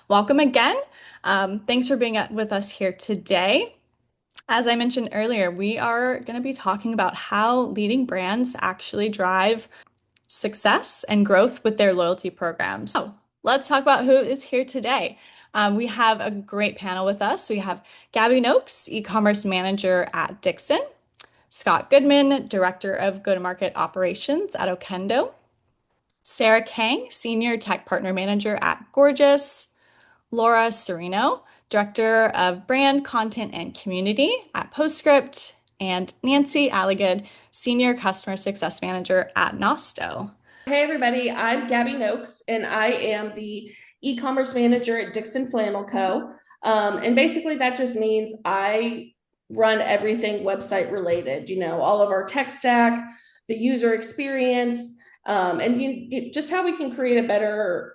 Welcome again. Thanks for being with us here today. As I mentioned earlier, we are going to be talking about how leading brands actually drive success and growth with their loyalty programs. So let's talk about who is here today. We have a great panel with us. We have Gabby Noakes, e-commerce manager at Dixon, Scott Goodman, director of go-to-market operations at Okendo, Sarah Kang, senior tech partner manager at Gorgeous, Laura Serino, Director of Brand, Content, and Community at Postscript, and Nancy Alligood, Senior Customer Success Manager at Nosto. Hey everybody, I'm Gabby Noakes and I am the e-commerce manager at Dixon Flannel Co. And basically that just means I run everything website related, all of our tech stack, the user experience, and just how we can create a better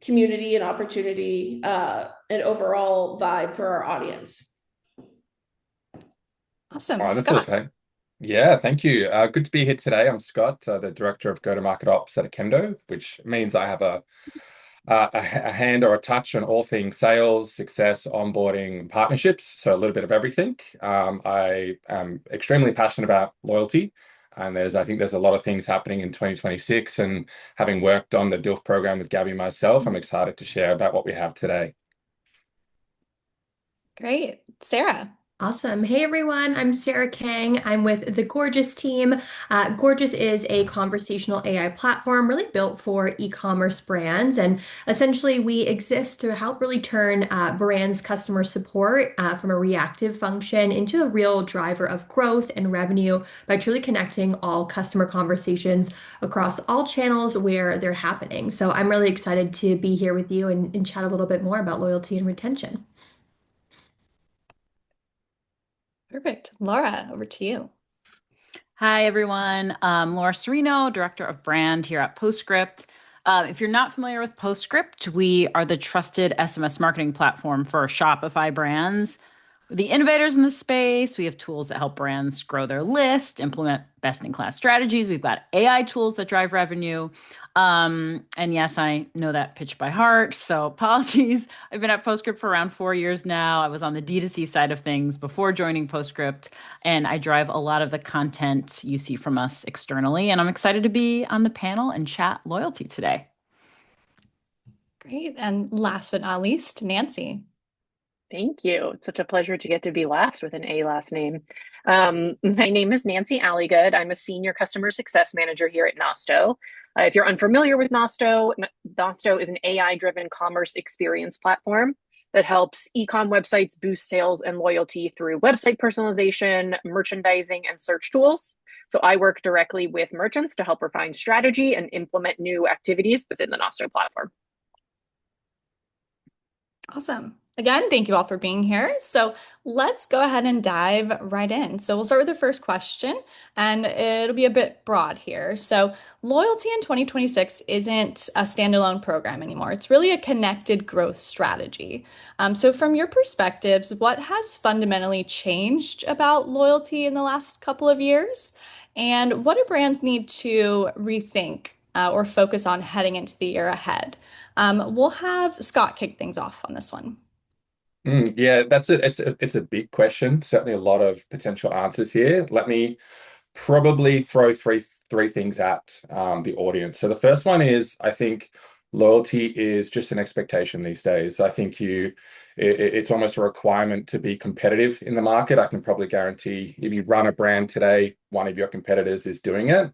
community and opportunity and overall vibe for our audience. Awesome. Wonderful, Scott. Tay. Yeah, thank you. Good to be here today. I'm Scott, the director of go-to-market ops at Akendo, which means I have a hand or a touch on all things sales, success, onboarding, and partnerships. So a little bit of everything. I am extremely passionate about loyalty, and I think there's a lot of things happening in 2026. And having worked on the DILF program with Gabby myself, I'm excited to share about what we have today. Great. Sarah. Awesome. Hey everyone, I'm Sarah Kang. I'm with the Gorgeous team. Gorgeous is a conversational AI platform really built for e-commerce brands. And essentially, we exist to help really turn brands' customer support from a reactive function into a real driver of growth and revenue by truly connecting all customer conversations across all channels where they're happening. So I'm really excited to be here with you and chat a little bit more about loyalty and retention. Perfect. Laura, over to you. Hi, everyone. Laura Serino, Director of Brand here at Postscript. If you're not familiar with Postscript, we are the trusted SMS marketing platform for Shopify brands. We're the innovators in the space. We have tools that help brands grow their list, implement best-in-class strategies. We've got AI tools that drive revenue. And yes, I know that pitch by heart, so apologies. I've been at Postscript for around 4 years now. I was on the D2C side of things before joining Postscript, and I drive a lot of the content you see from us externally. And I'm excited to be on the panel and chat loyalty today. Great. And last but not least, Nancy. Thank you. It's such a pleasure to get to be last with an A last name. My name is Nancy Alligood. I'm a senior customer success manager here at Nosto. If you're unfamiliar with Nosto, Nosto is an AI-driven commerce experience platform that helps e-com websites boost sales and loyalty through website personalization, merchandising, and search tools. So I work directly with merchants to help refine strategy and implement new activities within the Nosto platform. Awesome. Again, thank you all for being here. So let's go ahead and dive right in. So we'll start with the first question, and it'll be a bit broad here. So loyalty in 2026 isn't a standalone program anymore. It's really a connected growth strategy. So from your perspectives, what has fundamentally changed about loyalty in the last couple of years? And what do brands need to rethink or focus on heading into the year ahead? We'll have Scott kick things off on this one. Yeah, it's a big question. Certainly a lot of potential answers here. Let me probably throw three things at the audience. So the first one is, I think loyalty is just an expectation these days. I think it's almost a requirement to be competitive in the market. I can probably guarantee if you run a brand today, one of your competitors is doing it.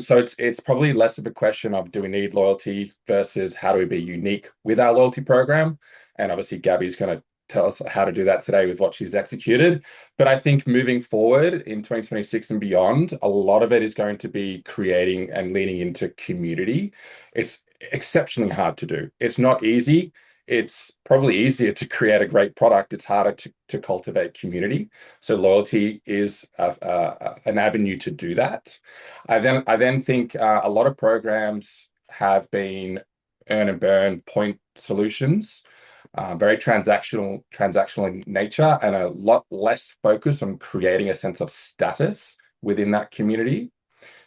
So it's probably less of a question of do we need loyalty versus how do we be unique with our loyalty program. And obviously Gabby's going to tell us how to do that today with what she's executed. But I think moving forward in 2026 and beyond, a lot of it is going to be creating and leaning into community. It's exceptionally hard to do. It's not easy. It's probably easier to create a great product. It's harder to cultivate community. So loyalty is an avenue to do that. I then think a lot of programs have been earn and burn point solutions, very transactional in nature, and a lot less focus on creating a sense of status within that community.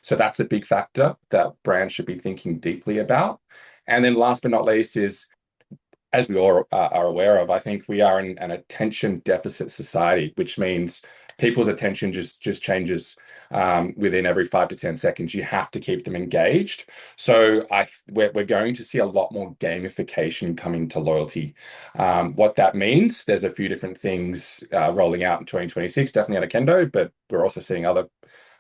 So that's a big factor that brands should be thinking deeply about. And then last but not least is as we all are aware of, I think we are in an attention deficit society, which means people's attention just changes within every 5 to 10 seconds. You have to keep them engaged. So we're going to see a lot more gamification coming to loyalty. What that means, there's a few different things rolling out in 2026, definitely at Kendo, but we're also seeing other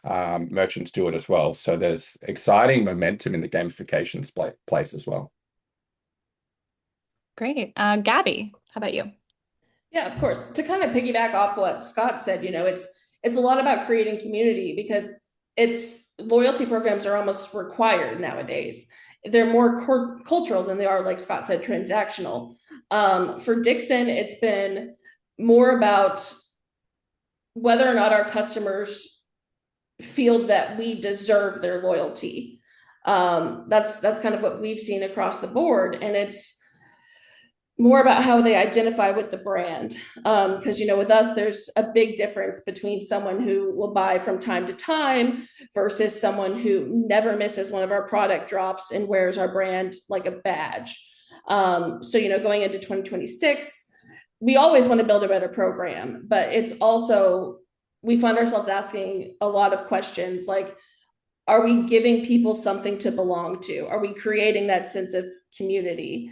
merchants do it as well. So there's exciting momentum in the gamification place as well. Great. Gabby, how about you? Yeah, of course. To kind of piggyback off what Scott said, it's a lot about creating community because it's loyalty programs are almost required nowadays. They're more cultural than they are, like Scott said, transactional. For Dixon, it's been more about whether or not our customers feel that we deserve their loyalty. That's kind of what we've seen across the board, and it's more about how they identify with the brand. Because, with us, there's a big difference between someone who will buy from time to time versus someone who never misses one of our product drops and wears our brand like a badge. So, going into 2026, we always want to build a better program, but it's also, we find ourselves asking a lot of questions like, are we giving people something to belong to? Are we creating that sense of community?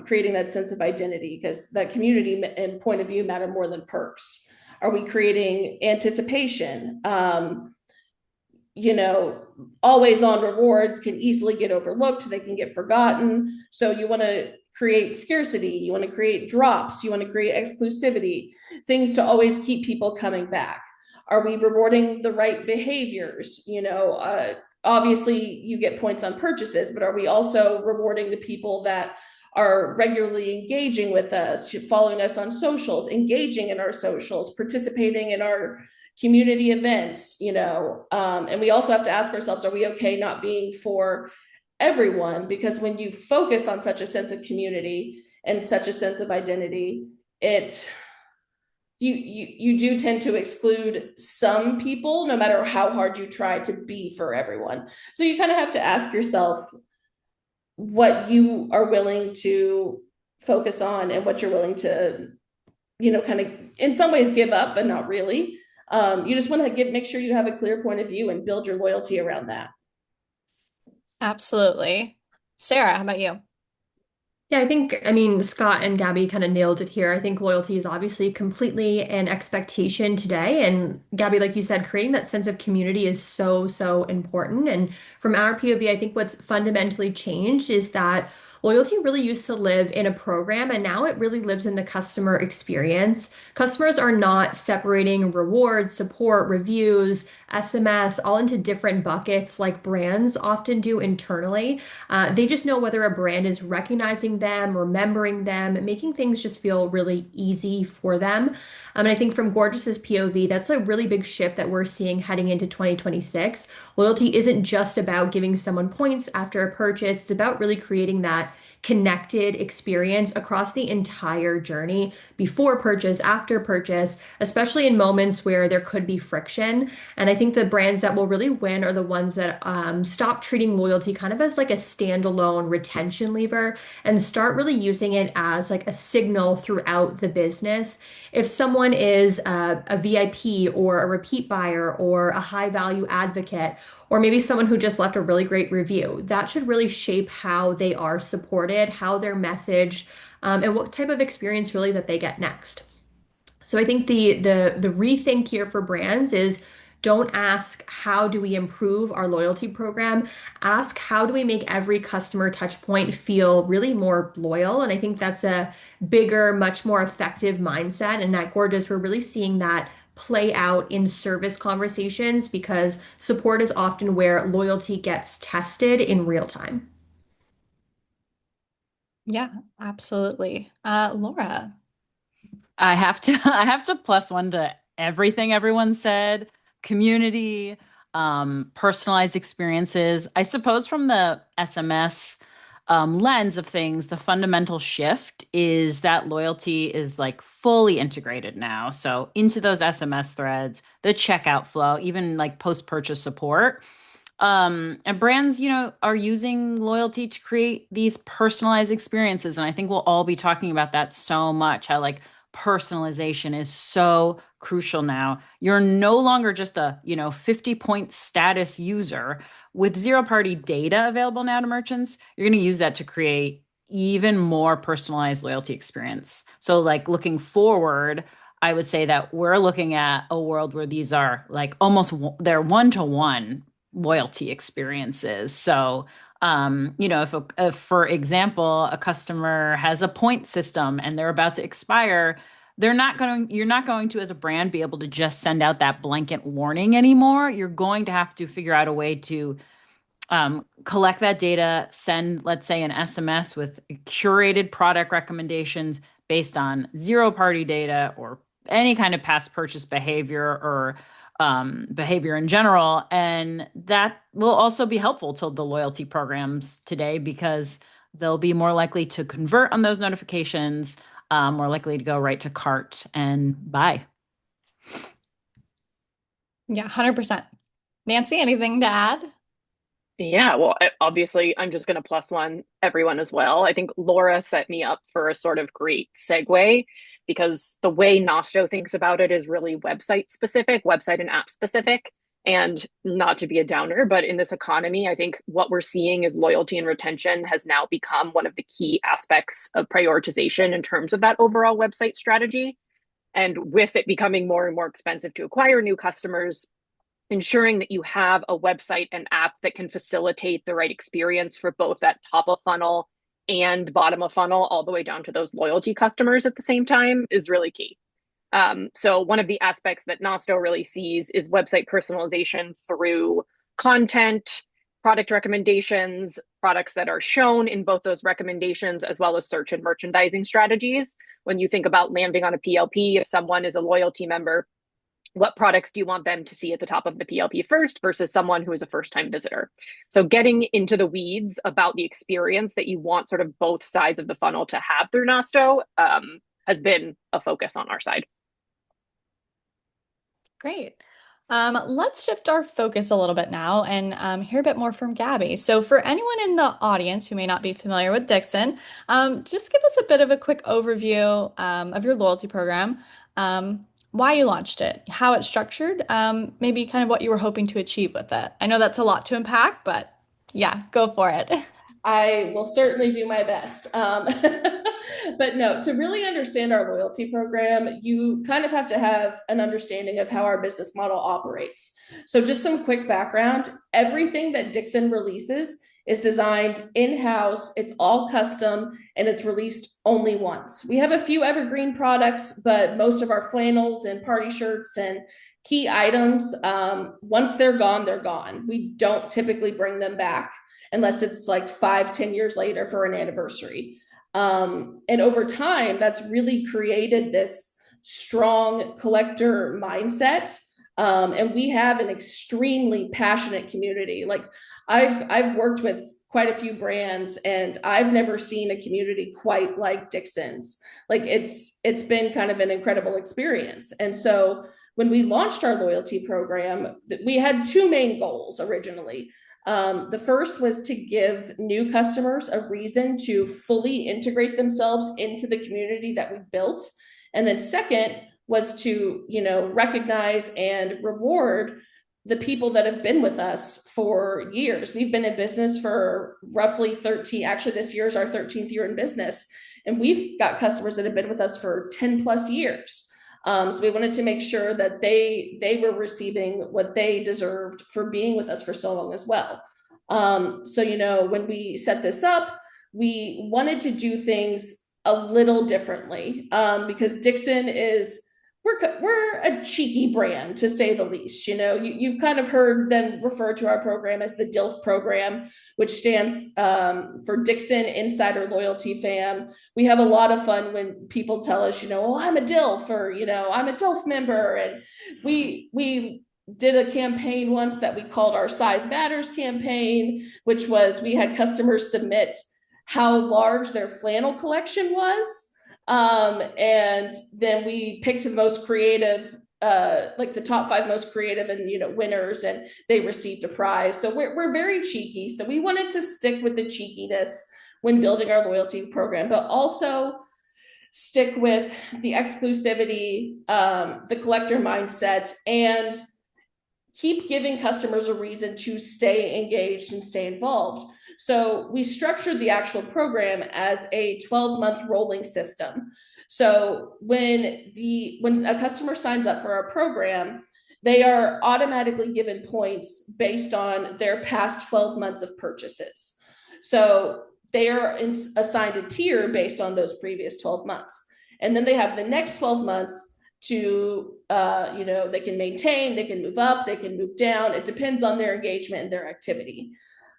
Creating that sense of identity, because that community and point of view matter more than perks. Are we creating anticipation? You know, always on rewards can easily get overlooked, they can get forgotten. So you want to create scarcity, you want to create drops, you want to create exclusivity, things to always keep people coming back. Are we rewarding the right behaviors? Obviously you get points on purchases, but are we also rewarding the people that are regularly engaging with us, following us on socials, engaging in our socials, participating in our community events, and we also have to ask ourselves, are we okay not being for everyone? Because when you focus on such a sense of community and such a sense of identity, it you do tend to exclude some people no matter how hard you try to be for everyone. So you kind of have to ask yourself what you are willing to focus on and what you're willing to, kind of in some ways give up, but not really. You just want to make sure you have a clear point of view and build your loyalty around that. Absolutely. Sarah, how about you? Yeah, I mean, Scott and Gabby kind of nailed it here. I think loyalty is obviously completely an expectation today. And Gabby, like you said, creating that sense of community is so, so important. And from our POV, I think what's fundamentally changed is that loyalty really used to live in a program and now it really lives in the customer experience. Customers are not separating rewards, support, reviews, SMS all into different buckets like brands often do internally. They just know whether a brand is recognizing them, remembering them, making things just feel really easy for them. And I think from Gorgeous's POV, that's a really big shift that we're seeing heading into 2026. Loyalty isn't just about giving someone points after a purchase, it's about really creating that connected experience across the entire journey before purchase, after purchase, especially in moments where there could be friction. And I think the brands that will really win are the ones that stop treating loyalty kind of as like a standalone retention lever and start really using it as like a signal throughout the business. If someone is a VIP or a repeat buyer or a high value advocate, or maybe someone who just left a really great review, that should really shape how they are supported, how they're messaged, and what type of experience really that they get next. So I think the rethink here for brands is don't ask how do we improve our loyalty program? Ask how do we make every customer touch point feel really more loyal? And I think that's a bigger, much more effective mindset. And at Gorgeous, we're really seeing that play out in service conversations because support is often where loyalty gets tested in real time. Yeah, absolutely. Laura. I have to I have to plus one to everything everyone said. Community, personalized experiences. I suppose from the SMS lens of things, the fundamental shift is that loyalty is like fully integrated now. So into those SMS threads, the checkout flow, even like post-purchase support. And brands, are using loyalty to create these personalized experiences. And I think we'll all be talking about that so much. How like personalization is so crucial now. You're no longer just a, 50-point status user. With zero-party data available now to merchants, you're going to use that to create even more personalized loyalty experience. So like looking forward, I would say that we're looking at a world where these are like almost they're one-to-one loyalty experiences. So, if for example, a customer has a point system and they're about to expire, you're not going to, as a brand, be able to just send out that blanket warning anymore. You're going to have to figure out a way to collect that data, send, let's say, an SMS with curated product recommendations based on zero party data or any kind of past purchase behavior or behavior in general. And that will also be helpful to the loyalty programs today because they'll be more likely to convert on those notifications, more likely to go right to cart and buy. Yeah, 100%. Nancy, anything to add? Yeah, well, obviously, I'm just going to plus one everyone as well. I think Laura set me up for a sort of great segue because the way Nosto thinks about it is really website specific, website and app specific. And not to be a downer, but in this economy, I think what we're seeing is loyalty and retention has now become one of the key aspects of prioritization in terms of that overall website strategy. And with it becoming more and more expensive to acquire new customers, ensuring that you have a website and app that can facilitate the right experience for both that top of funnel and bottom of funnel, all the way down to those loyalty customers at the same time, is really key. So, one of the aspects that Nosto really sees is website personalization through content, product recommendations, products that are shown in both those recommendations, as well as search and merchandising strategies. When you think about landing on a PLP, if someone is a loyalty member, what products do you want them to see at the top of the PLP first versus someone who is a first time visitor? So, getting into the weeds about the experience that you want sort of both sides of the funnel to have through Nosto has been a focus on our side. Great. Let's shift our focus a little bit now and hear a bit more from Gabby. So, for anyone in the audience who may not be familiar with Dixon, just give us a bit of a quick overview of your loyalty program, why you launched it, how it's structured, maybe kind of what you were hoping to achieve with it. I know that's a lot to unpack, but yeah, go for it. I will certainly do my best. But no, to really understand our loyalty program, you kind of have to have an understanding of how our business model operates. So, just some quick background, everything that Dixon releases is designed in house, it's all custom, and it's released only once. We have a few evergreen products, but most of our flannels and party shirts and key items, once they're gone, they're gone. We don't typically bring them back unless it's like 5, 10 years later for an anniversary. And over time, that's really created this strong collector mindset. And we have an extremely passionate community. Like I've worked with quite a few brands and I've never seen a community quite like Dixon's. Like it's been kind of an incredible experience. And so when we launched our loyalty program, we had two main goals originally. The first was to give new customers a reason to fully integrate themselves into the community that we built. And then second was to, recognize and reward the people that have been with us for years. We've been in business for roughly 13, actually this year is our 13th year in business. And we've got customers that have been with us for 10 plus years. So we wanted to make sure that they were receiving what they deserved for being with us for so long as well. So when we set this up, we wanted to do things a little differently because Dixon is we're a cheeky brand to say the least. You've kind of heard them refer to our program as the DILF program, which stands for Dixon Insider Loyalty Fam. We have a lot of fun when people tell us, oh, I'm a DILF or I'm a DILF member, and we did a campaign once that we called our Size Matters campaign, which was we had customers submit how large their flannel collection was. And then we picked the most creative like the top 5 most creative and winners, and they received a prize. So we're very cheeky, so we wanted to stick with the cheekiness when building our loyalty program, but also stick with the exclusivity, the collector mindset, and keep giving customers a reason to stay engaged and stay involved. So we structured the actual program as a 12-month rolling system. So when a customer signs up for our program, they are automatically given points based on their past 12 months of purchases. So they are assigned a tier based on those previous 12 months. And then they have the next 12 months to they can maintain, they can move up, they can move down. It depends on their engagement and their activity.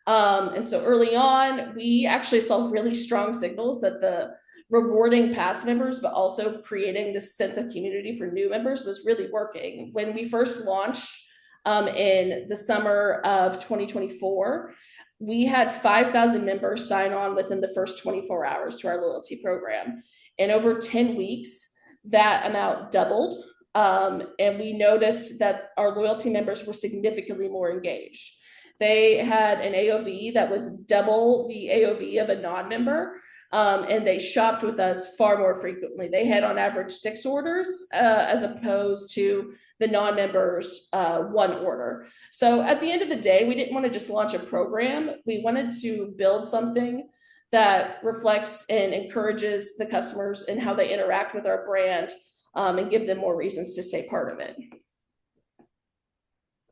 And so early on, we actually saw really strong signals that the rewarding past members, but also creating this sense of community for new members was really working. When we first launched in the summer of 2024, we had 5,000 members sign on within the first 24 hours to our loyalty program. In over 10 weeks, that amount doubled. And we noticed that our loyalty members were significantly more engaged. They had an AOV that was double the AOV of a non-member, and they shopped with us far more frequently. They had on average 6 orders as opposed to the non-members 1 order. So at the end of the day, we didn't want to just launch a program. We wanted to build something that reflects and encourages the customers and how they interact with our brand, and give them more reasons to stay part of it.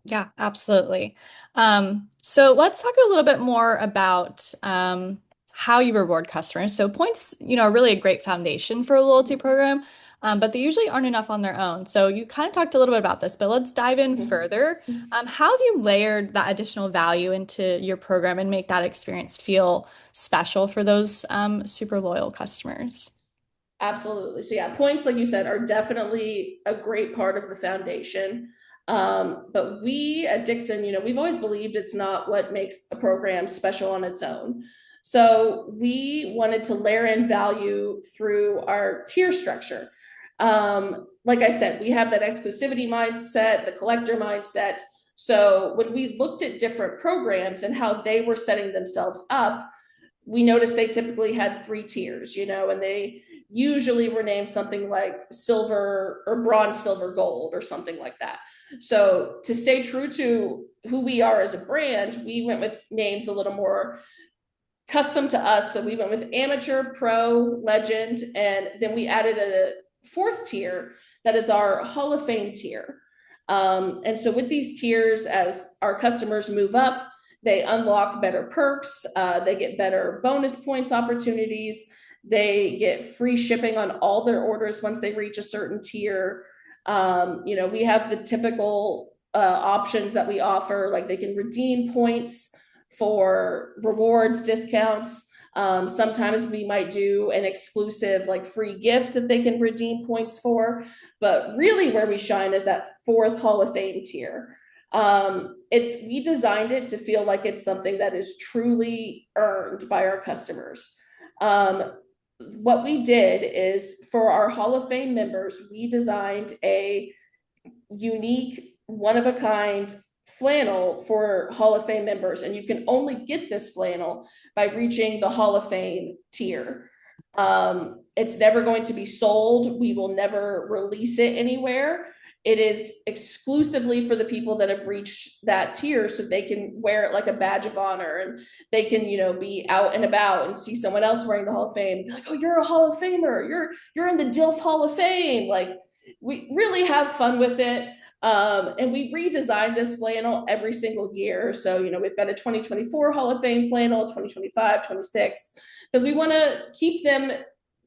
Yeah, absolutely. So let's talk a little bit more about how you reward customers. So points, are really a great foundation for a loyalty program, but they usually aren't enough on their own. So you kind of talked a little bit about this, but let's dive in further. How have you layered that additional value into your program and make that experience feel special for those super loyal customers? Absolutely. So yeah, points, like you said, are definitely a great part of the foundation. But we at Dixon, we've always believed it's not what makes a program special on its own. So we wanted to layer in value through our tier structure. Like I said, we have that exclusivity mindset, the collector mindset. So when we looked at different programs and how they were setting themselves up, we noticed they typically had 3 tiers, and they usually were named something like silver or bronze, silver, gold, or something like that. So to stay true to who we are as a brand, we went with names a little more custom to us. So we went with amateur, pro, legend, and then we added a 4th tier that is our Hall of Fame tier. And so with these tiers, as our customers move up, they unlock better perks, they get better bonus points opportunities, they get free shipping on all their orders once they reach a certain tier. We have the typical options that we offer, like they can redeem points for rewards, discounts. Sometimes we might do an exclusive, like free gift that they can redeem points for. But really, where we shine is that 4th Hall of Fame tier. We designed it to feel like it's something that is truly earned by our customers. What we did is for our Hall of Fame members, we designed a unique, one of a kind flannel for Hall of Fame members, and you can only get this flannel by reaching the Hall of Fame tier. It's never going to be sold. We will never release it anywhere. It is exclusively for the people that have reached that tier, so they can wear it like a badge of honor, and they can, be out and about and see someone else wearing the Hall of Fame and be like, "Oh, you're a Hall of Famer. You're in the DILF Hall of Fame." Like, we really have fun with it. And we redesigned this flannel every single year. So, we've got a 2024 Hall of Fame flannel, 2025, 26, because we want to keep them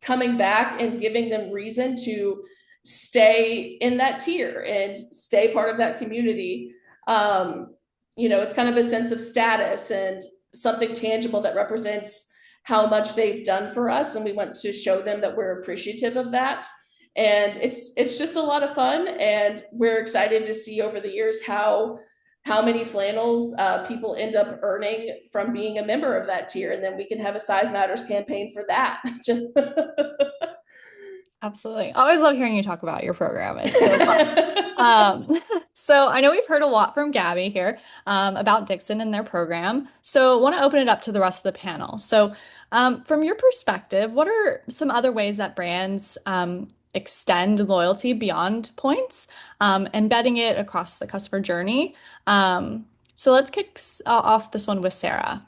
coming back and giving them reason to stay in that tier and stay part of that community. It's kind of a sense of status and something tangible that represents how much they've done for us. And we want to show them that we're appreciative of that. And it's just a lot of fun, and we're excited to see over the years how many flannels people end up earning from being a member of that tier, and then we can have a Size Matters campaign for that. Just Absolutely. I always love hearing you talk about your program. It's so fun. Um, so I know we've heard a lot from Gabby here about Dixon and their program. So I want to open it up to the rest of the panel. So from your perspective, what are some other ways that brands extend loyalty beyond points, embedding it across the customer journey? So let's kick off this one with Sarah.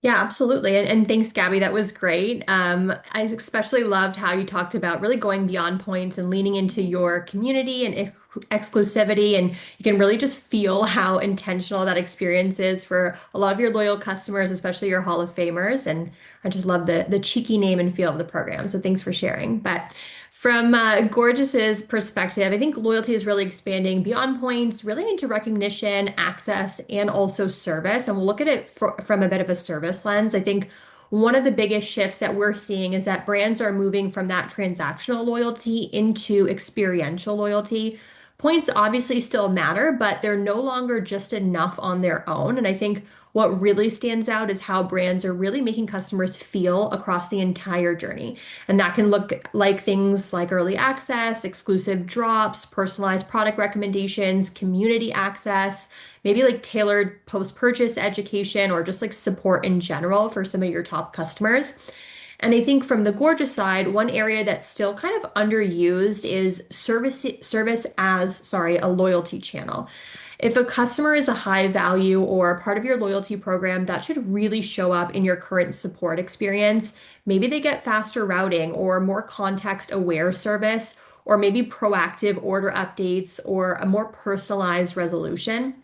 Yeah, absolutely. And thanks, Gabby. That was great. I especially loved how you talked about really going beyond points and leaning into your community and exclusivity. And you can really just feel how intentional that experience is for a lot of your loyal customers, especially your Hall of Famers. And I just love the cheeky name and feel of the program. So thanks for sharing. But from Gorgeous's perspective, I think loyalty is really expanding beyond points, really into recognition, access, and also service. And we'll look at it from a bit of a service lens. I think one of the biggest shifts that we're seeing is that brands are moving from that transactional loyalty into experiential loyalty. Points obviously still matter, but they're no longer just enough on their own. And I think what really stands out is how brands are really making customers feel across the entire journey. And that can look like things like early access, exclusive drops, personalized product recommendations, community access, maybe like tailored post-purchase education or just like support in general for some of your top customers. And I think from the Gorgeous side, one area that's still kind of underused is service as, sorry, a loyalty channel. If a customer is a high value or part of your loyalty program, that should really show up in your current support experience. Maybe they get faster routing or more context aware service, or maybe proactive order updates or a more personalized resolution.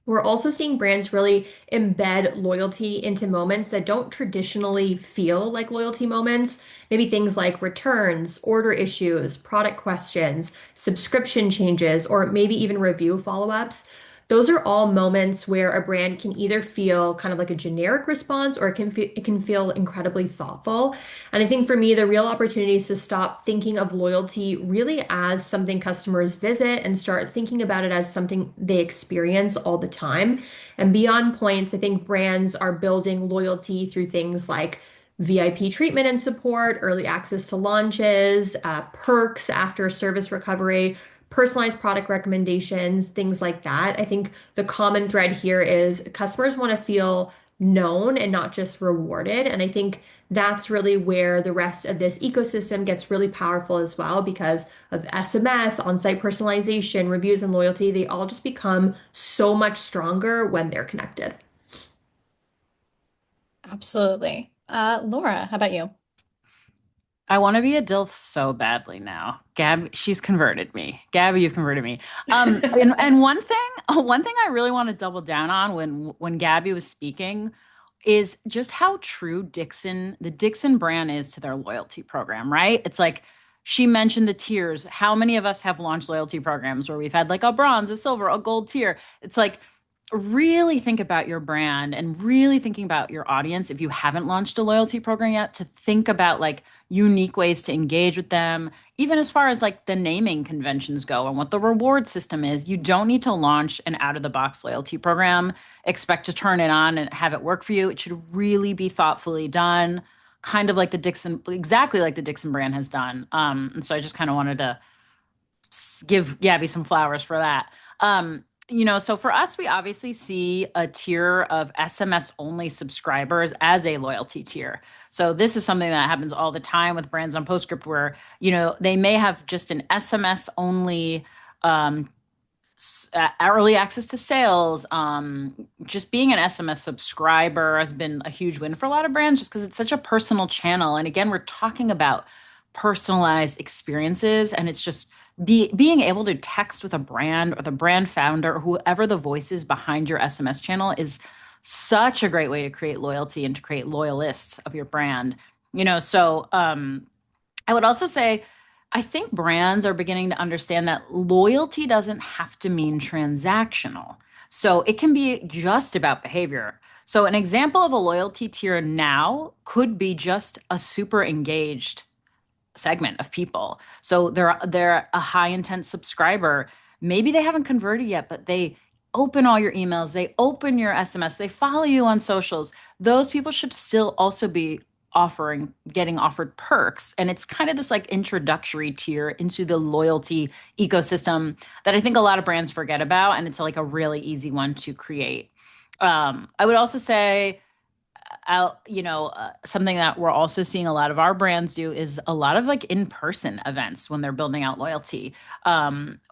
We're also seeing brands really embed loyalty into moments that don't traditionally feel like loyalty moments. Maybe things like returns, order issues, product questions, subscription changes, or maybe even review follow-ups. Those are all moments where a brand can either feel kind of like a generic response or it can feel incredibly thoughtful. And I think for me, the real opportunity is to stop thinking of loyalty really as something customers visit and start thinking about it as something they experience all the time. And beyond points, I think brands are building loyalty through things like VIP treatment and support, early access to launches, perks after service recovery, personalized product recommendations, things like that. I think the common thread here is customers want to feel known and not just rewarded. And I think that's really where the rest of this ecosystem gets really powerful as well because of SMS, on-site personalization, reviews, and loyalty. They all just become so much stronger when they're connected. Absolutely. Laura, how about you? I want to be a DILF so badly now. Gab, she's converted me. Gabby, you've converted me. And one thing I really want to double down on when Gabby was speaking is just how true the Dixon brand is to their loyalty program, right? It's like she mentioned the tiers. How many of us have launched loyalty programs where we've had like a bronze, a silver, a gold tier? It's like really think about your brand and really thinking about your audience if you haven't launched a loyalty program yet to think about like unique ways to engage with them even as far as like the naming conventions go and what the reward system is. You don't need to launch an out of the box loyalty program, expect to turn it on and have it work for you. It should really be thoughtfully done, kind of like the Dixon, exactly like the Dixon brand has done. And so I just kind of wanted to give Gabby some flowers for that. So for us, we obviously see a tier of SMS only subscribers as a loyalty tier. So this is something that happens all the time with brands on Postscript where, they may have just an SMS only um, early access to sales. Just being an SMS subscriber has been a huge win for a lot of brands just because it's such a personal channel. And again, we're talking about personalized experiences, and it's just being able to text with a brand or the brand founder or whoever the voice is behind your SMS channel is such a great way to create loyalty and to create loyalists of your brand. I would also say, I think brands are beginning to understand that loyalty doesn't have to mean transactional. So it can be just about behavior. So an example of a loyalty tier now could be just a super engaged segment of people. So they're a high intent subscriber. Maybe they haven't converted yet, but they open all your emails, they open your SMS, they follow you on socials. Those people should still also be getting offered perks. And it's kind of this like introductory tier into the loyalty ecosystem that I think a lot of brands forget about. And it's like a really easy one to create. I would also say, something that we're also seeing a lot of our brands do is a lot of like in-person events when they're building out loyalty,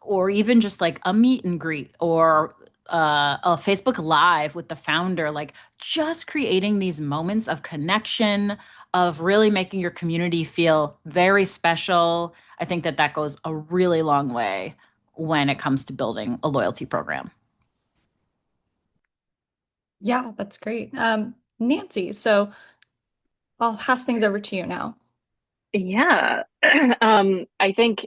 or even just like a meet and greet or a Facebook Live with the founder, like just creating these moments of connection, of really making your community feel very special. I think that that goes a really long way when it comes to building a loyalty program. Yeah, that's great. Nancy, so I'll pass things over to you now. Yeah. I think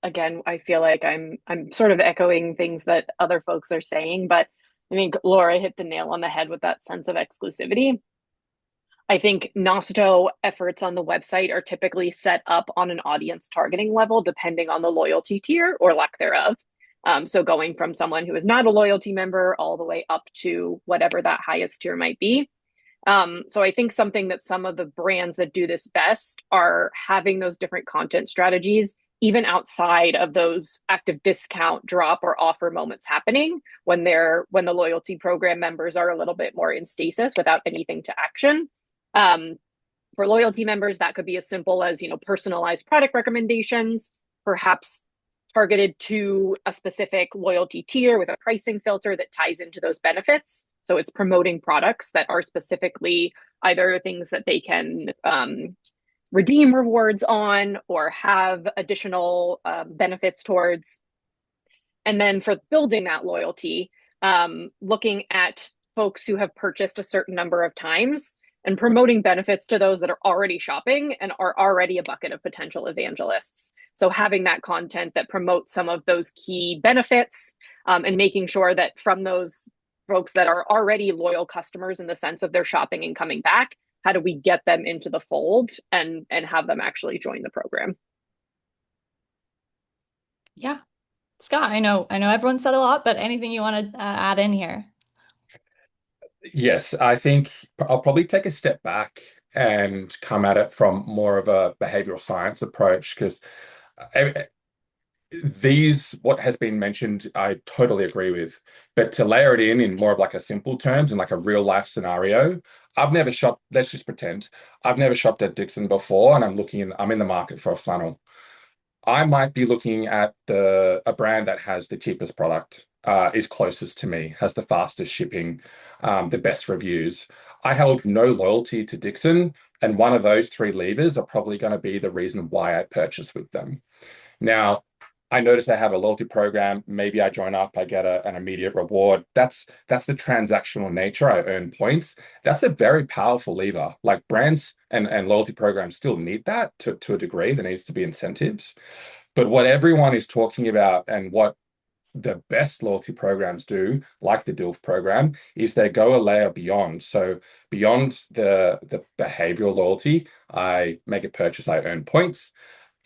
again, I feel like I'm sort of echoing things that other folks are saying, but I think Laura hit the nail on the head with that sense of exclusivity. I think Nosto efforts on the website are typically set up on an audience targeting level, depending on the loyalty tier or lack thereof. So going from someone who is not a loyalty member all the way up to whatever that highest tier might be. So I think something that some of the brands that do this best are having those different content strategies, even outside of those active discount drop or offer moments happening when the loyalty program members are a little bit more in stasis without anything to action. Um, for loyalty members, that could be as simple as, personalized product recommendations, perhaps targeted to a specific loyalty tier with a pricing filter that ties into those benefits. So it's promoting products that are specifically either things that they can redeem rewards on or have additional benefits towards. And then for building that loyalty, looking at folks who have purchased a certain number of times and promoting benefits to those that are already shopping and are already a bucket of potential evangelists. So having that content that promotes some of those key benefits, and making sure that from those folks that are already loyal customers in the sense of their shopping and coming back, how do we get them into the fold and have them actually join the program? Yeah. Scott, I know everyone said a lot, but anything you want to add in here? Yes, I think I'll probably take a step back and come at it from more of a behavioral science approach because what has been mentioned, I totally agree with. But to layer it in more of like a simple terms and like a real life scenario, I've never shopped, let's just pretend, I've never shopped at Dixon before and I'm in the market for a flannel. I might be looking at a brand that has the cheapest product, is closest to me, has the fastest shipping, the best reviews. I held no loyalty to Dixon, and one of those three levers are probably going to be the reason why I purchase with them. Now, I notice they have a loyalty program. Maybe I join up, I get an immediate reward. That's the transactional nature. I earn points. That's a very powerful lever. Like brands and loyalty programs still need that to a degree. There needs to be incentives. But what everyone is talking about and what the best loyalty programs do, like the DILF program, is they go a layer beyond. So beyond the behavioral loyalty, I make a purchase, I earn points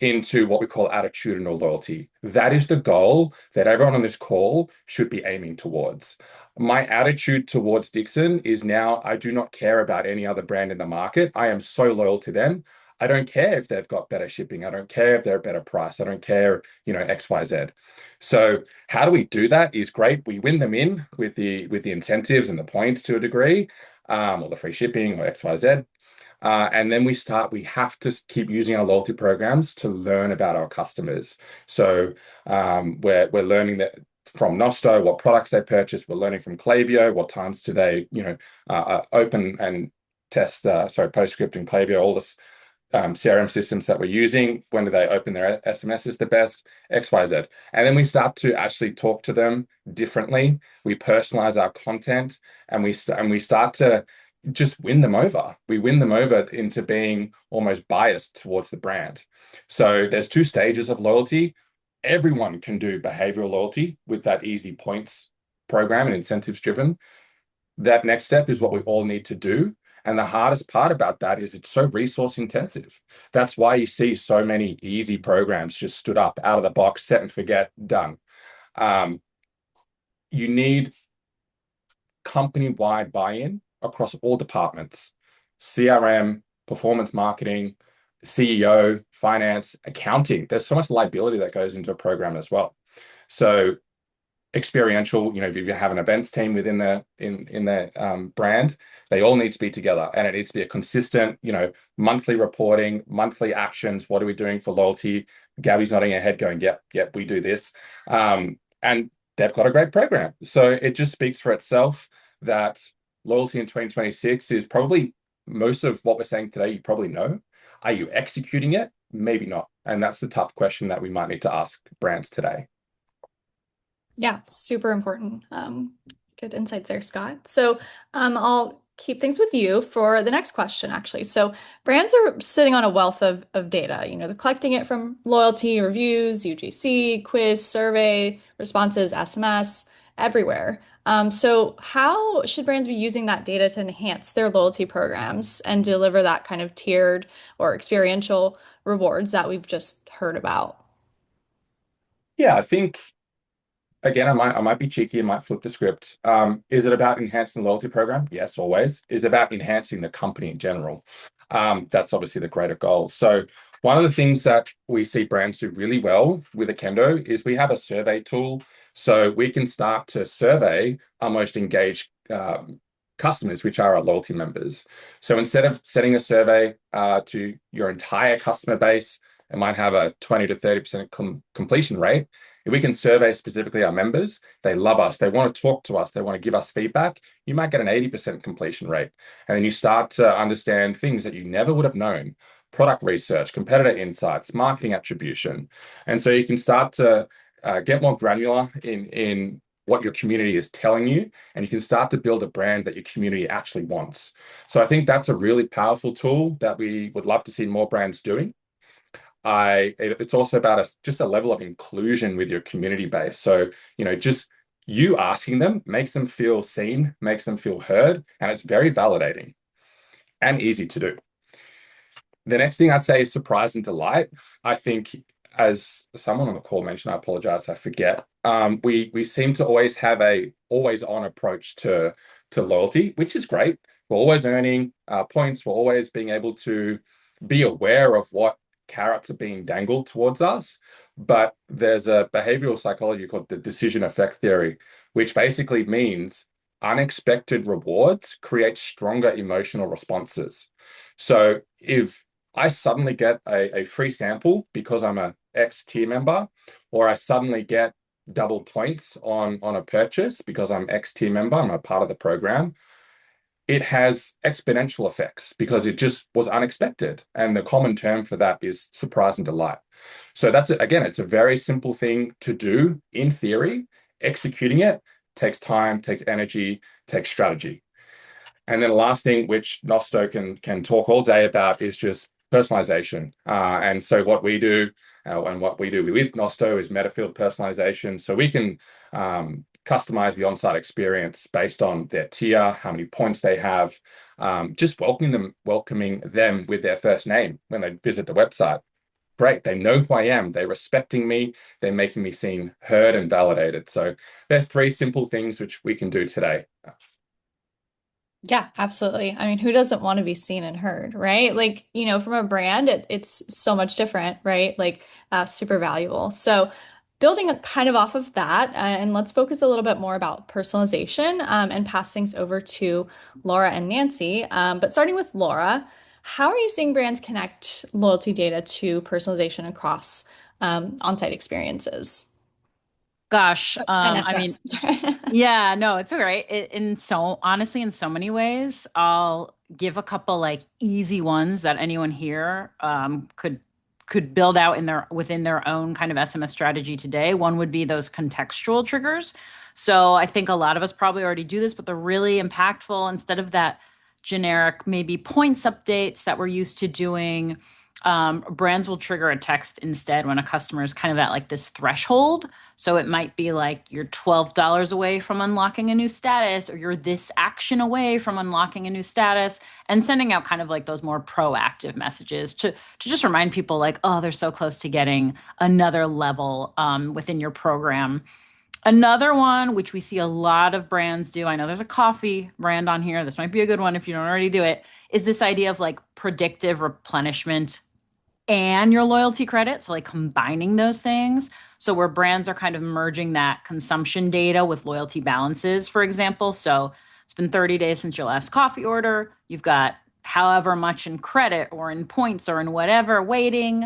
into what we call attitudinal loyalty. That is the goal that everyone on this call should be aiming towards. My attitude towards Dixon is now I do not care about any other brand in the market. I am so loyal to them. I don't care if they've got better shipping. I don't care if they're a better price. I don't care, XYZ. So how do we do that is great. We win them in with the incentives and the points to a degree, or the free shipping or XYZ. And then we have to keep using our loyalty programs to learn about our customers. So we're learning that from Nosto, what products they purchase. We're learning from Klaviyo, what times do they, open and test, PostScript and Klaviyo, all this CRM systems that we're using. When do they open their SMSs the best? XYZ. And then we start to actually talk to them differently. We personalize our content and we start to just win them over. We win them over into being almost biased towards the brand. So there's two stages of loyalty. Everyone can do behavioral loyalty with that easy points program and incentives driven. That next step is what we all need to do. And the hardest part about that is it's so resource intensive. That's why you see so many easy programs just stood up out of the box, set and forget, done. Um, you need company-wide buy-in across all departments, CRM, performance marketing, CEO, finance, accounting. There's so much liability that goes into a program as well. So experiential, if you have an events team within the brand, they all need to be together, and it needs to be a consistent, monthly reporting, monthly actions. What are we doing for loyalty? Gabby's nodding her head going, yep, we do this. And they've got a great program. So it just speaks for itself that loyalty in 2026 is probably most of what we're saying today, you probably know. Are you executing it? Maybe not. And that's the tough question that we might need to ask brands today. Yeah, super important. Good insights there, Scott. So I'll keep things with you for the next question, actually. So brands are sitting on a wealth of data. They're collecting it from loyalty, reviews, UGC, quiz, survey, responses, SMS, everywhere. So how should brands be using that data to enhance their loyalty programs and deliver that kind of tiered or experiential rewards that we've just heard about? Yeah, I think again, I might be cheeky, I might flip the script. Is it about enhancing the loyalty program? Yes, always. Is it about enhancing the company in general? That's obviously the greater goal. So one of the things that we see brands do really well with Akendo is we have a survey tool. So we can start to survey our most engaged customers, which are our loyalty members. So instead of sending a survey to your entire customer base, it might have a 20 to 30% completion rate. If we can survey specifically our members, they love us, they want to talk to us, they want to give us feedback, you might get an 80% completion rate. And then you start to understand things that you never would have known: product research, competitor insights, marketing attribution. And so you can start to get more granular in what your community is telling you, and you can start to build a brand that your community actually wants. So I think that's a really powerful tool that we would love to see more brands doing. It's also about just a level of inclusion with your community base. So, just you asking them makes them feel seen, makes them feel heard, and it's very validating and easy to do. The next thing I'd say is surprise and delight. I think, as someone on the call mentioned, I apologize, I forget. We seem to always have a always on approach to loyalty, which is great. We're always earning points. We're always being able to be aware of what carrots are being dangled towards us. But there's a behavioral psychology called the decision effect theory, which basically means unexpected rewards create stronger emotional responses. So if I suddenly get a free sample because I'm a X tier member, or I suddenly get double points on a purchase because I'm X tier member, I'm a part of the program, it has exponential effects because it just was unexpected. And the common term for that is surprise and delight. So that's it. Again, it's a very simple thing to do in theory. Executing it takes time, takes energy, takes strategy. And then the last thing, which Nosto can talk all day about, is just personalization. And so what we do and what we do with Nosto is meta-field personalization. So we can customize the on-site experience based on their tier, how many points they have, just welcoming them with their first name when they visit the website. Great, they know who I am, they're respecting me, they're making me seen, heard, and validated. So they're three simple things which we can do today. Yeah, absolutely. I mean, who doesn't want to be seen and heard, right? Like, from a brand, it's so much different, right? Like, super valuable. So, building kind of off of that, and let's focus a little bit more about personalization, and pass things over to Laura and Nancy. But starting with Laura, how are you seeing brands connect loyalty data to personalization across on-site experiences? Gosh, And I mean, SMS. Sorry. yeah, no, it's all right. Honestly, in so many ways, I'll give a couple like easy ones that anyone here could build out within their own kind of SMS strategy today. One would be those contextual triggers. So I think a lot of us probably already do this, but they're really impactful. Instead of that generic maybe points updates that we're used to doing, brands will trigger a text instead when a customer is kind of at like this threshold. So it might be like you're $12 away from unlocking a new status, or you're this action away from unlocking a new status, and sending out kind of like those more proactive messages to just remind people like, oh, they're so close to getting another level within your program. Another one, which we see a lot of brands do, I know there's a coffee brand on here. This might be a good one if you don't already do it, is this idea of like predictive replenishment and your loyalty credit. So, like combining those things. So, where brands are kind of merging that consumption data with loyalty balances, for example. So, it's been 30 days since your last coffee order. You've got however much in credit or in points or in whatever waiting.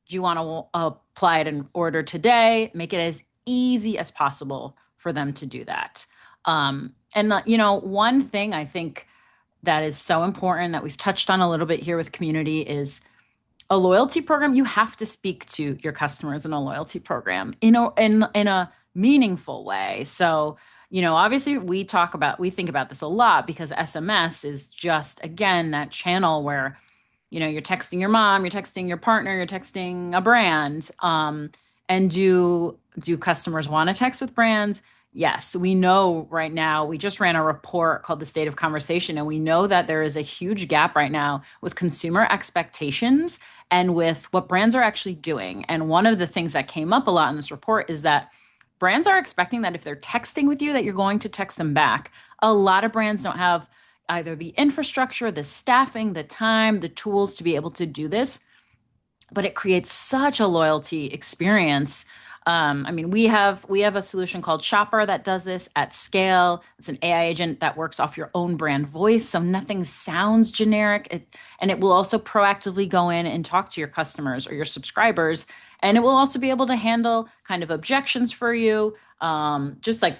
Do you want to apply it in order today? Make it as easy as possible for them to do that. One thing I think that is so important that we've touched on a little bit here with community is a loyalty program. You have to speak to your customers in a loyalty program in a meaningful way. So, obviously we think about this a lot because SMS is just again that channel where you're texting your mom, you're texting your partner, you're texting a brand. And do customers want to text with brands? Yes, we know right now. We just ran a report called the State of Conversation, and we know that there is a huge gap right now with consumer expectations and with what brands are actually doing. And one of the things that came up a lot in this report is that brands are expecting that if they're texting with you, that you're going to text them back. A lot of brands don't have either the infrastructure, the staffing, the time, the tools to be able to do this, but it creates such a loyalty experience. I mean, we have a solution called Shopper that does this at scale. It's an AI agent that works off your own brand voice, so nothing sounds generic. And it will also proactively go in and talk to your customers or your subscribers, and it will also be able to handle kind of objections for you, just like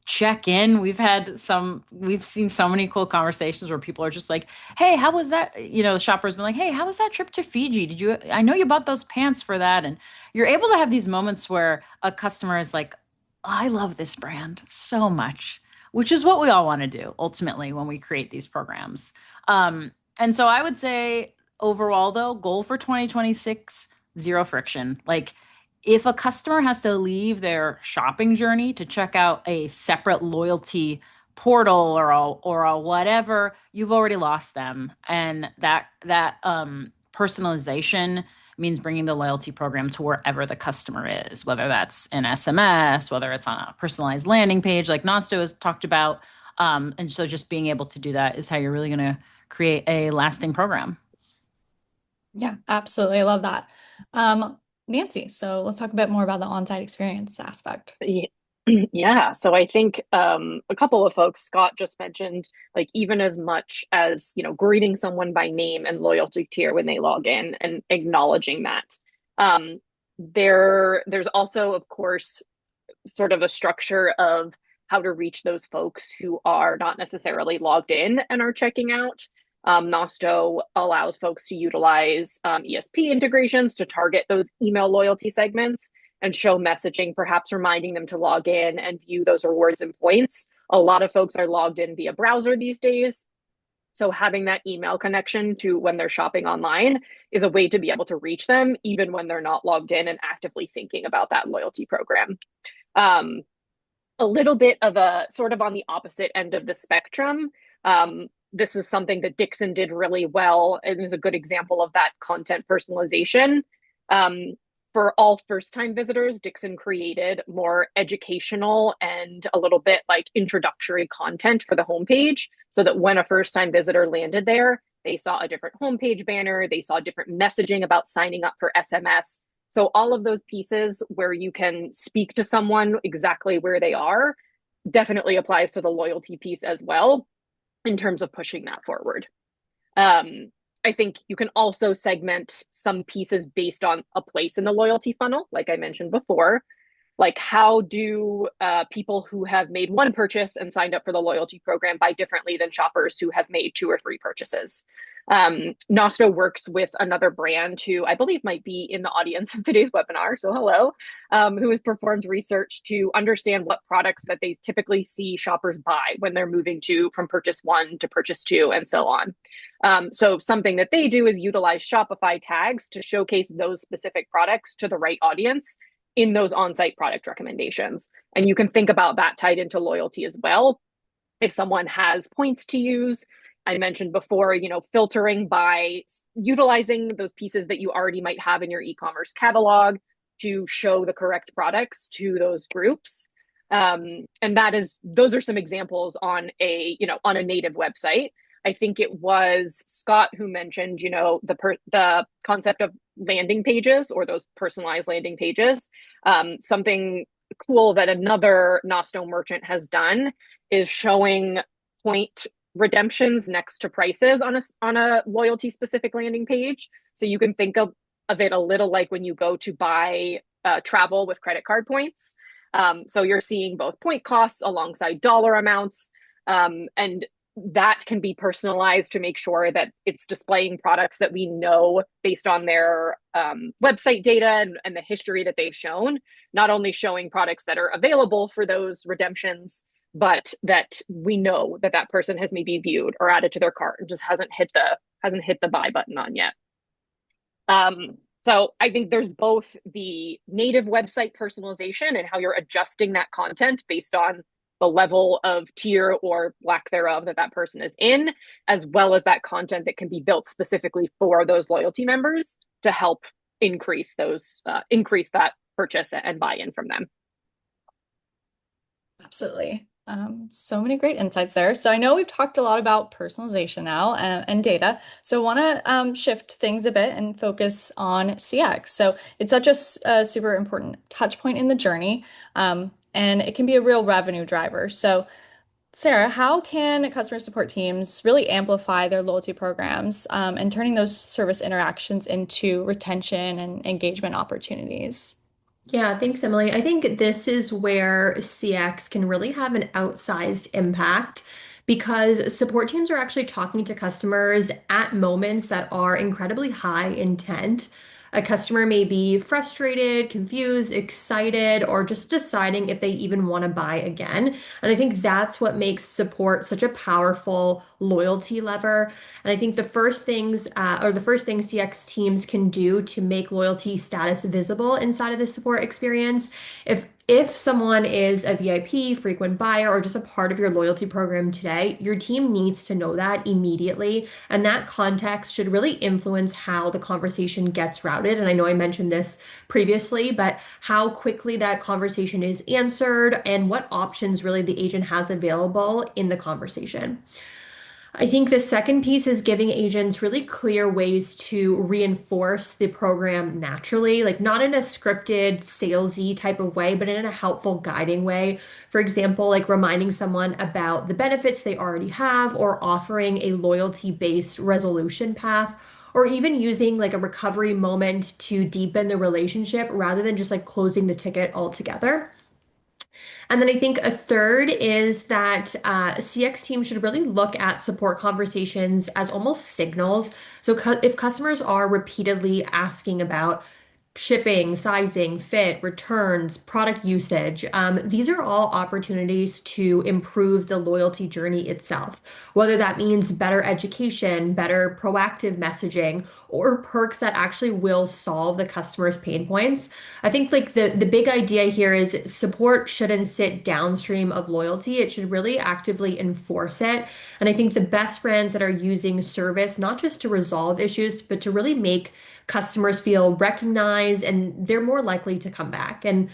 check in. We've seen so many cool conversations where people are just like, hey, how was that? The shopper's been like, hey, how was that trip to Fiji? I know you bought those pants for that. And you're able to have these moments where a customer is like, I love this brand so much, which is what we all want to do ultimately when we create these programs. And so I would say overall, though, goal for 2026, zero friction. Like, if a customer has to leave their shopping journey to check out a separate loyalty portal or a whatever, you've already lost them. And that personalization means bringing the loyalty program to wherever the customer is, whether that's an SMS, whether it's on a personalized landing page like Nosto has talked about. And so just being able to do that is how you're really going to create a lasting program. Yeah, absolutely. I love that. Nancy, so let's talk a bit more about the on-site experience aspect. Yeah, so I think a couple of folks, Scott just mentioned, like even as much as, greeting someone by name and loyalty tier when they log in and acknowledging that. There's also, of course, sort of a structure of how to reach those folks who are not necessarily logged in and are checking out. Nosto allows folks to utilize ESP integrations to target those email loyalty segments and show messaging, perhaps reminding them to log in and view those rewards and points. A lot of folks are logged in via browser these days. So having that email connection to when they're shopping online is a way to be able to reach them, even when they're not logged in and actively thinking about that loyalty program. Um, a little bit of a sort of on the opposite end of the spectrum. This was something that Dixon did really well and is a good example of that content personalization. Um, for all first time visitors, Dixon created more educational and a little bit like introductory content for the homepage so that when a first time visitor landed there, they saw a different homepage banner, they saw different messaging about signing up for SMS. So all of those pieces where you can speak to someone exactly where they are definitely applies to the loyalty piece as well in terms of pushing that forward. Um, I think you can also segment some pieces based on a place in the loyalty funnel, like I mentioned before. Like, how do people who have made one purchase and signed up for the loyalty program buy differently than shoppers who have made two or three purchases? Nosto works with another brand who I believe might be in the audience of today's webinar. So hello, who has performed research to understand what products that they typically see shoppers buy when they're moving to from purchase one to purchase two and so on. So something that they do is utilize Shopify tags to showcase those specific products to the right audience in those on-site product recommendations. And you can think about that tied into loyalty as well. If someone has points to use, I mentioned before, filtering by utilizing those pieces that you already might have in your e-commerce catalog to show the correct products to those groups. And those are some examples on a native website. I think it was Scott who mentioned, the concept of landing pages or those personalized landing pages. Something cool that another Nosto merchant has done is showing point redemptions next to prices on a loyalty specific landing page. So you can think of it a little like when you go to buy travel with credit card points. So you're seeing both point costs alongside dollar amounts. And that can be personalized to make sure that it's displaying products that we know based on their website data and the history that they've shown, not only showing products that are available for those redemptions, but that we know that that person has maybe viewed or added to their cart and just hasn't hit the buy button on yet. So I think there's both the native website personalization and how you're adjusting that content based on the level of tier or lack thereof that that person is in, as well as that content that can be built specifically for those loyalty members to help increase that purchase and buy-in from them. Absolutely. So many great insights there. So I know we've talked a lot about personalization now and data. So I want to shift things a bit and focus on CX. So it's such a super important touch point in the journey, and it can be a real revenue driver. So Sarah, how can customer support teams really amplify their loyalty programs, and turning those service interactions into retention and engagement opportunities? Yeah, thanks, Emily. I think this is where CX can really have an outsized impact because support teams are actually talking to customers at moments that are incredibly high intent. A customer may be frustrated, confused, excited, or just deciding if they even want to buy again. And I think that's what makes support such a powerful loyalty lever. And I think the first thing CX teams can do to make loyalty status visible inside of the support experience, if someone is a VIP, frequent buyer, or just a part of your loyalty program today, your team needs to know that immediately. And that context should really influence how the conversation gets routed. And I know I mentioned this previously, but how quickly that conversation is answered and what options really the agent has available in the conversation. I think the second piece is giving agents really clear ways to reinforce the program naturally, like not in a scripted, salesy type of way, but in a helpful guiding way. For example, like reminding someone about the benefits they already have or offering a loyalty-based resolution path. Or even using like a recovery moment to deepen the relationship rather than just like closing the ticket altogether. And then I think a third is that CX teams should really look at support conversations as almost signals. So if customers are repeatedly asking about shipping, sizing, fit, returns, product usage. These are all opportunities to improve the loyalty journey itself, whether that means better education, better proactive messaging, or perks that actually will solve the customer's pain points. I think like the big idea here is support shouldn't sit downstream of loyalty. It should really actively enforce it. And I think the best brands that are using service, not just to resolve issues, but to really make customers feel recognized and they're more likely to come back. And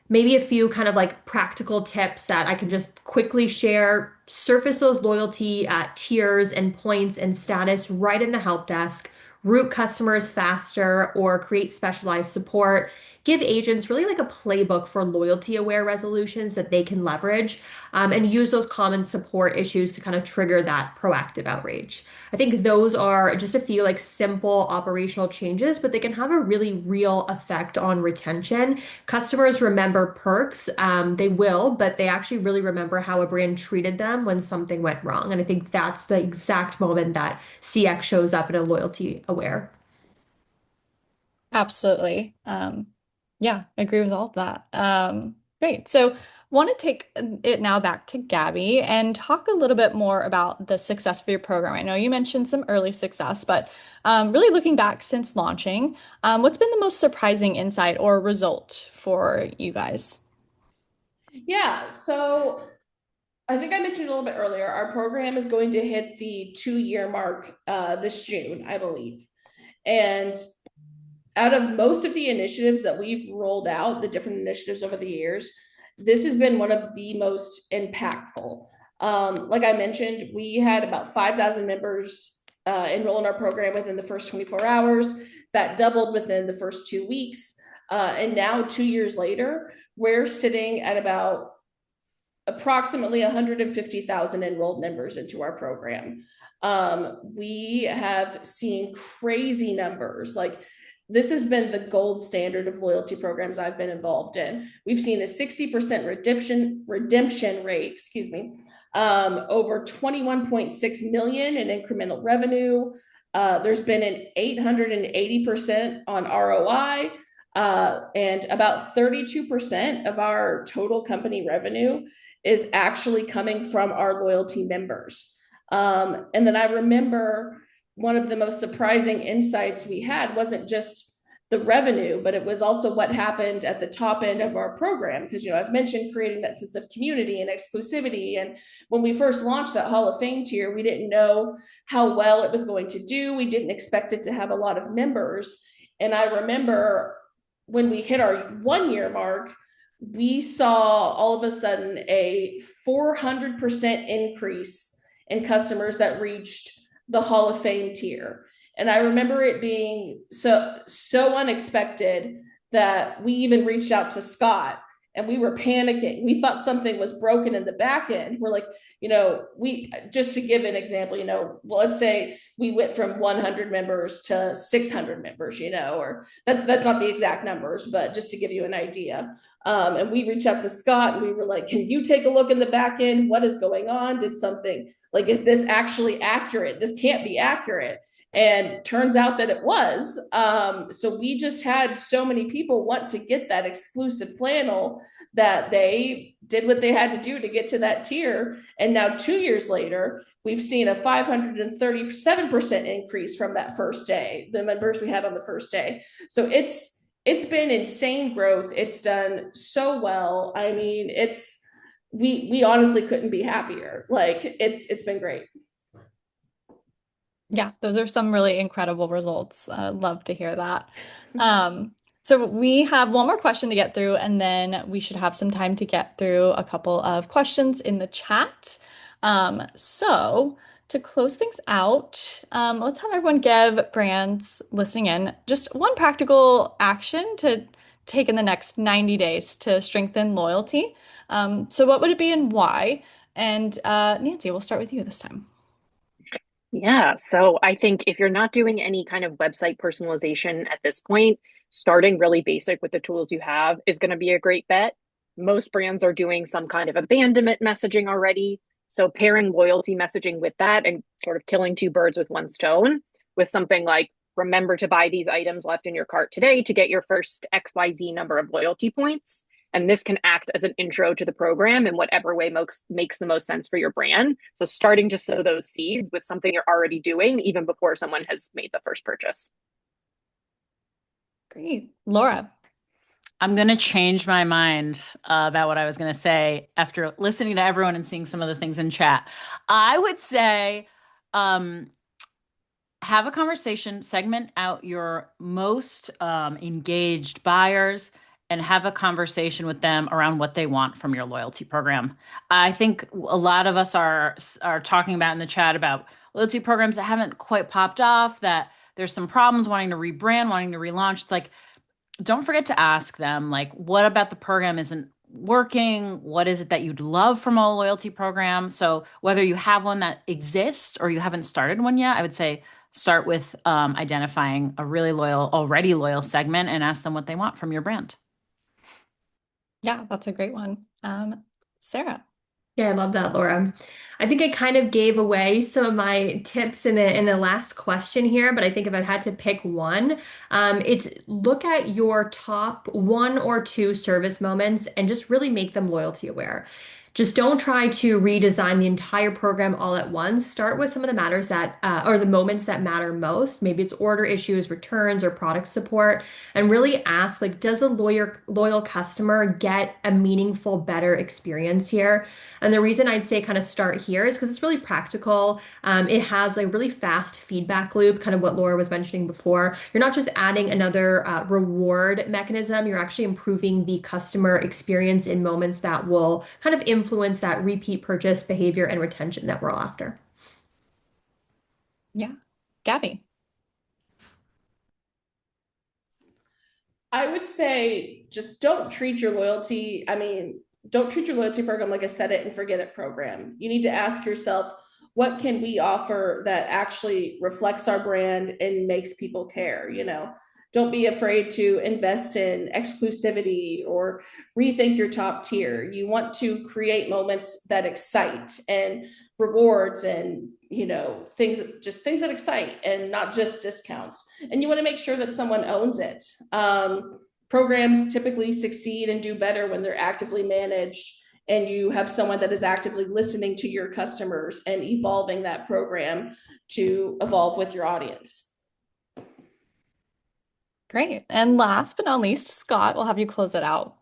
maybe a few kind of like practical tips that I can just quickly share. Surface those loyalty tiers and points and status right in the help desk. Route customers faster or create specialized support. Give agents really like a playbook for loyalty aware resolutions that they can leverage, and use those common support issues to kind of trigger that proactive outrage. I think those are just a few like simple operational changes, but they can have a really real effect on retention. Customers remember perks, they will, but they actually really remember how a brand treated them when something went wrong. And I think that's the exact moment that CX shows up in a loyalty aware. Absolutely. Yeah, I agree with all of that. Great. So, want to take it now back to Gabby and talk a little bit more about the success of your program. I know you mentioned some early success, but really looking back since launching, what's been the most surprising insight or result for you guys? Yeah, so I think I mentioned a little bit earlier, our program is going to hit the 2 year mark this June, I believe. And out of most of the initiatives that we've rolled out, the different initiatives over the years, this has been one of the most impactful. Like I mentioned, we had about 5,000 members enroll in our program within the first 24 hours. That doubled within the first 2 weeks. And now, 2 years later, we're sitting at about approximately 150,000 enrolled members into our program. We have seen crazy numbers. Like, this has been the gold standard of loyalty programs I've been involved in. We've seen a 60% redemption rate, excuse me, over 21.6 million in incremental revenue. There's been an 880% on ROI, and about 32% of our total company revenue is actually coming from our loyalty members. And then I remember one of the most surprising insights we had wasn't just the revenue, but it was also what happened at the top end of our program. Because, I've mentioned creating that sense of community and exclusivity. And when we first launched that Hall of Fame tier, we didn't know how well it was going to do. We didn't expect it to have a lot of members. And I remember when we hit our 1 year mark, we saw all of a sudden a 400% increase in customers that reached the Hall of Fame tier. And I remember it being so unexpected that we even reached out to Scott and we were panicking. We thought something was broken in the back end. We're like, we just to give an example, well, let's say we went from 100 members to 600 members, or that's not the exact numbers, but just to give you an idea. And we reached out to Scott and we were like, can you take a look in the back end? What is going on? Did something like, is this actually accurate? This can't be accurate. And turns out that it was. So we just had so many people want to get that exclusive flannel that they did what they had to do to get to that tier. And now 2 years later, we've seen a 537% increase from that first day, the members we had on the first day. So it's been insane growth. It's done so well. I mean, we honestly couldn't be happier. Like, it's been great. Yeah, those are some really incredible results. Love to hear that. Um, so we have one more question to get through, and then we should have some time to get through a couple of questions in the chat. So to close things out, let's have everyone give brands listening in just one practical action to take in the next 90 days to strengthen loyalty. So what would it be and why? And Nancy, we'll start with you this time. Yeah, so I think if you're not doing any kind of website personalization at this point, starting really basic with the tools you have is going to be a great bet. Most brands are doing some kind of abandonment messaging already. So pairing loyalty messaging with that and sort of killing two birds with one stone with something like, remember to buy these items left in your cart today to get your first XYZ number of loyalty points. And this can act as an intro to the program in whatever way makes the most sense for your brand. So starting to sow those seeds with something you're already doing even before someone has made the first purchase. Great. Laura. I'm going to change my mind about what I was going to say after listening to everyone and seeing some of the things in chat. I would say um, have a conversation, segment out your most engaged buyers, and have a conversation with them around what they want from your loyalty program. I think a lot of us are talking about in the chat about loyalty programs that haven't quite popped off, that there's some problems wanting to rebrand, wanting to relaunch. It's like, don't forget to ask them, like, what about the program isn't working? What is it that you'd love from a loyalty program? So whether you have one that exists or you haven't started one yet, I would say start with identifying a really loyal, already loyal segment and ask them what they want from your brand. Yeah, that's a great one. Sarah. Yeah, I love that, Laura. I think I kind of gave away some of my tips in the last question here, but I think if I had to pick one, it's look at your top one or two service moments and just really make them loyalty aware. just don't try to redesign the entire program all at once. Start with some of the matters that, or the moments that matter most. Maybe it's order issues, returns, or product support, and really ask, like, does a loyal customer get a meaningful, better experience here? And the reason I'd say kind of start here is because it's really practical. It has a really fast feedback loop, kind of what Laura was mentioning before. You're not just adding another reward mechanism, you're actually improving the customer experience in moments that will kind of influence that repeat purchase behavior and retention that we're all after. Yeah. Gabby. I would say just don't treat your loyalty. I mean, don't treat your loyalty program like a set it and forget it program. You need to ask yourself, what can we offer that actually reflects our brand and makes people care? Don't be afraid to invest in exclusivity or rethink your top tier. You want to create moments that excite and rewards and things that excite and not just discounts. And you want to make sure that someone owns it. Programs typically succeed and do better when they're actively managed and you have someone that is actively listening to your customers and evolving that program to evolve with your audience. Great. And last but not least, Scott, we'll have you close it out.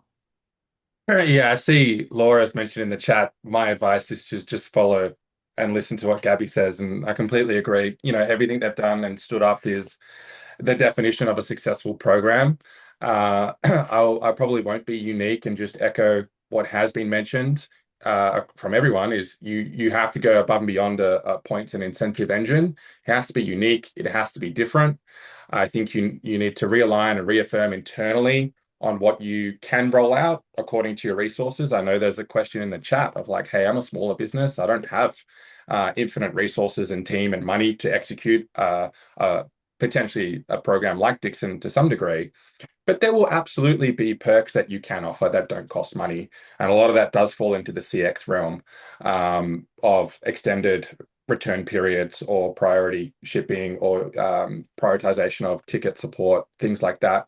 Yeah, I see Laura's mentioned in the chat. My advice is to just follow and listen to what Gabby says. And I completely agree. Everything they've done and stood up is the definition of a successful program. I probably won't be unique and just echo what has been mentioned from everyone is you have to go above and beyond a points and incentive engine. It has to be unique. It has to be different. I think you need to realign and reaffirm internally on what you can roll out according to your resources. I know there's a question in the chat of like, hey, I'm a smaller business. I don't have infinite resources and team and money to execute potentially a program like Dixon to some degree. But there will absolutely be perks that you can offer that don't cost money. And a lot of that does fall into the CX realm of extended return periods or priority shipping or prioritization of ticket support, things like that.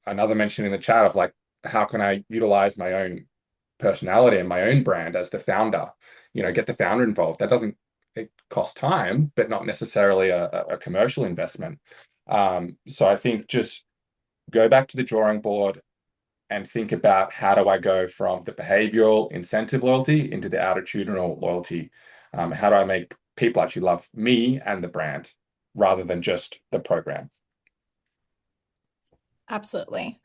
Another mention in the chat of like, how can I utilize my own personality and my own brand as the founder? Get the founder involved. It costs time, but not necessarily a commercial investment. So I think just go back to the drawing board and think about how do I go from the behavioral incentive loyalty into the attitudinal loyalty? How do I make people actually love me and the brand rather than just the program? Absolutely.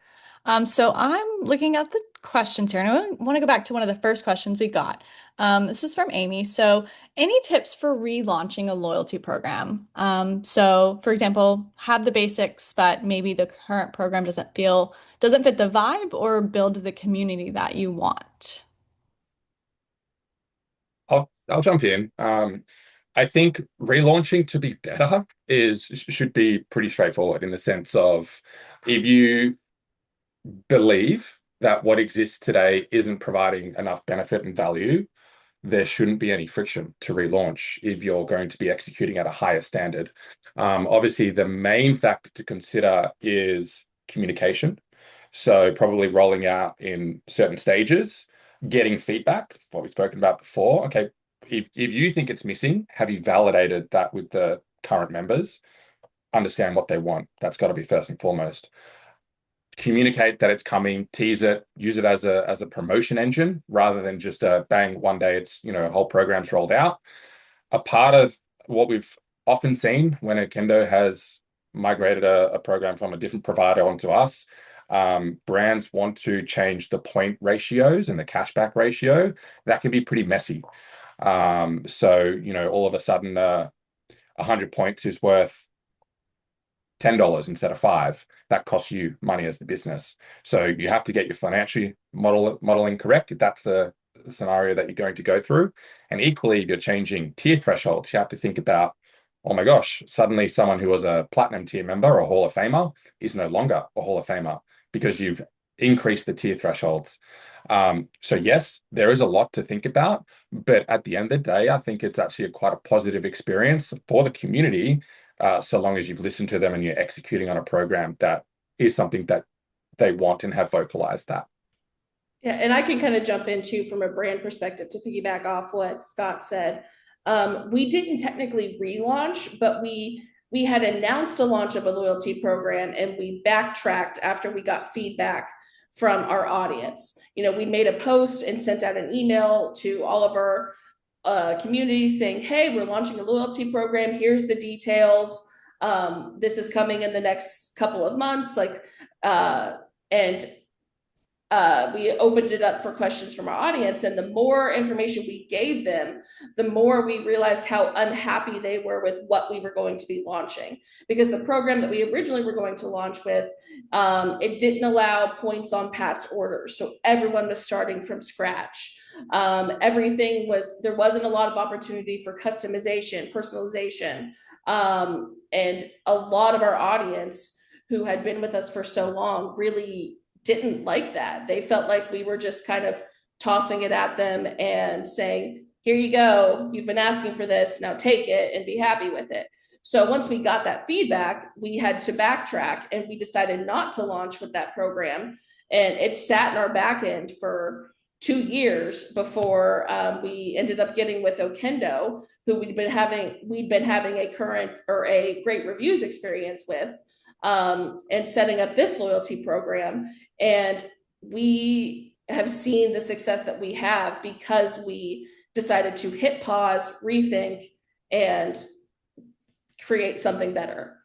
So I'm looking at the questions here, and I want to go back to one of the first questions we got. This is from Amy. So, any tips for relaunching a loyalty program? So, for example, have the basics, but maybe the current program doesn't fit the vibe or build the community that you want. I'll jump in. I think relaunching to be better should be pretty straightforward in the sense of if you believe that what exists today isn't providing enough benefit and value, there shouldn't be any friction to relaunch if you're going to be executing at a higher standard. Obviously, the main factor to consider is communication. So probably rolling out in certain stages, getting feedback, what we've spoken about before. Okay, if you think it's missing, have you validated that with the current members? Understand what they want. That's got to be first and foremost. Communicate that it's coming, tease it, use it as a promotion engine rather than just a bang, one day it's, a whole program's rolled out. A part of what we've often seen when Akendo has migrated a program from a different provider onto us, brands want to change the point ratios and the cashback ratio. That can be pretty messy. So, all of a sudden, 100 points is worth $10 instead of 5. That costs you money as the business. So you have to get your financial modeling correct if that's the scenario that you're going to go through. And equally, if you're changing tier thresholds, you have to think about, oh my gosh, suddenly someone who was a platinum tier member or Hall of Famer is no longer a Hall of Famer because you've increased the tier thresholds. So yes, there is a lot to think about, but at the end of the day, I think it's actually quite a positive experience for the community, so long as you've listened to them and you're executing on a program that is something that they want and have vocalized that. Yeah, and I can kind of jump into from a brand perspective to piggyback off what Scott said. We didn't technically relaunch, but we had announced a launch of a loyalty program, and we backtracked after we got feedback from our audience. We made a post and sent out an email to all of our communities saying, "Hey, we're launching a loyalty program. Here's the details. This is coming in the next couple of months." And we opened it up for questions from our audience. And the more information we gave them, the more we realized how unhappy they were with what we were going to be launching. Because the program that we originally were going to launch with, it didn't allow points on past orders. So everyone was starting from scratch. There wasn't a lot of opportunity for customization, personalization. And a lot of our audience who had been with us for so long really didn't like that. They felt like we were just kind of tossing it at them and saying, "Here you go. You've been asking for this. Now take it and be happy with it." So once we got that feedback, we had to backtrack and we decided not to launch with that program. And it sat in our back end for 2 years before we ended up getting with Okendo, who we'd been having a current or a great reviews experience with, and setting up this loyalty program. And we have seen the success that we have because we decided to hit pause, rethink, and create something better.